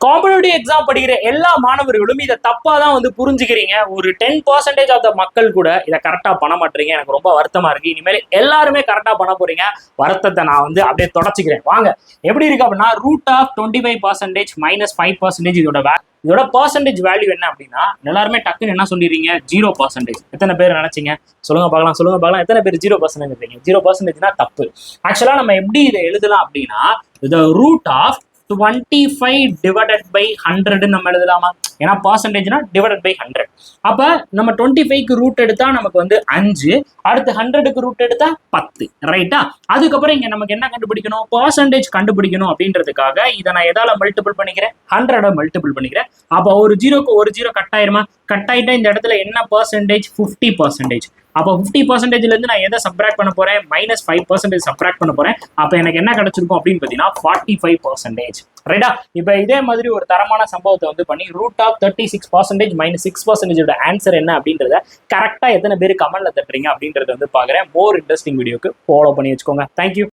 Competitive exam படிக்கிற எல்லா மாணவர்களும் இதை தப்பா தான் வந்து புரிஞ்சுக்கிறீங்க. ஒரு 10% ஆஃப் த மக்கள் கூட இதை கரெக்டா பண்ண மாட்டீங்க. எனக்கு ரொம்ப வருத்தமா இருக்கு. இனிமேல் எல்லாருமே கரெக்டா பண்ண போறீங்க. வருத்தத்தை நான் வந்து அப்படியே தொடச்சிக்கிறேன். வாங்க, எப்படி இருக்கு அப்படின்னா ரூட் ஆஃப் 25% மைனஸ் 5% இதோட பர்சன்டேஜ் வேல்யூ என்ன அப்படின்னா, எல்லாருமே டக்குன்னு என்ன சொல்லிடுறீங்க? 0%. எத்தனை பேர் நினைச்சீங்க? சொல்லுங்க பார்க்கலாம். எத்தனை பேர் 0% இருக்கீங்க? 0%னா தப்பு. ஆக்சுவலா நம்ம எப்படி இதை எழுதலாம் அப்படின்னா, the root of 25 divided by 100 நம்ம எழுதலாமா? ஏன்னா பர்சன்டேஜ்னா டிவைடட் பை 100. அப்ப நம்ம 25க்கு ரூட் எடுத்தா நமக்கு வந்து 5, அடுத்து 100க்கு ரூட் எடுத்தா 10, ரைட்டா? அதுக்கப்புறம் இங்க நமக்கு என்ன கண்டுபிடிக்கணும்? பர்சன்டேஜ் கண்டுபிடிக்கணும். அப்படின்றதுக்காக இதை நான் எதால மல்டிபிள் பண்ணிக்கிறேன்? 100 மல்டிபிள் பண்ணிக்கிறேன். அப்ப ஒரு ஜீரோக்கு ஒரு ஜீரோ கட் ஆயிருமா? கட் ஆயிட்டா இந்த இடத்துல என்ன பர்சன்டேஜ்? 50%. அப்போ 50%ல இருந்து நான் எதை சப்ராக்ட் பண்ண போறேன்? மைனஸ் 5% சப்ராக்ட் பண்ண போறேன். அப்ப எனக்கு என்ன கிடைச்சிருக்கும் அப்படின்னு பாத்தீங்கன்னா 45%, ரைட்டா? இப்ப இதே மாதிரி ஒரு தரமான சம்பவத்தை வந்து பண்ணி ரூட் ஆஃப் 36% மைனஸ் 6% ஆன்சர் என்ன அப்படின்றத கரெக்டா எத்தனை பேர் கமெண்ட்ல தட்டுறீங்க அப்படின்றத வந்து பாக்குறேன். மோர் இன்ட்ரெஸ்டிங் வீடியோக்கு ஃபாலோ பண்ணி வச்சுக்கோங்க. தேங்க்யூ.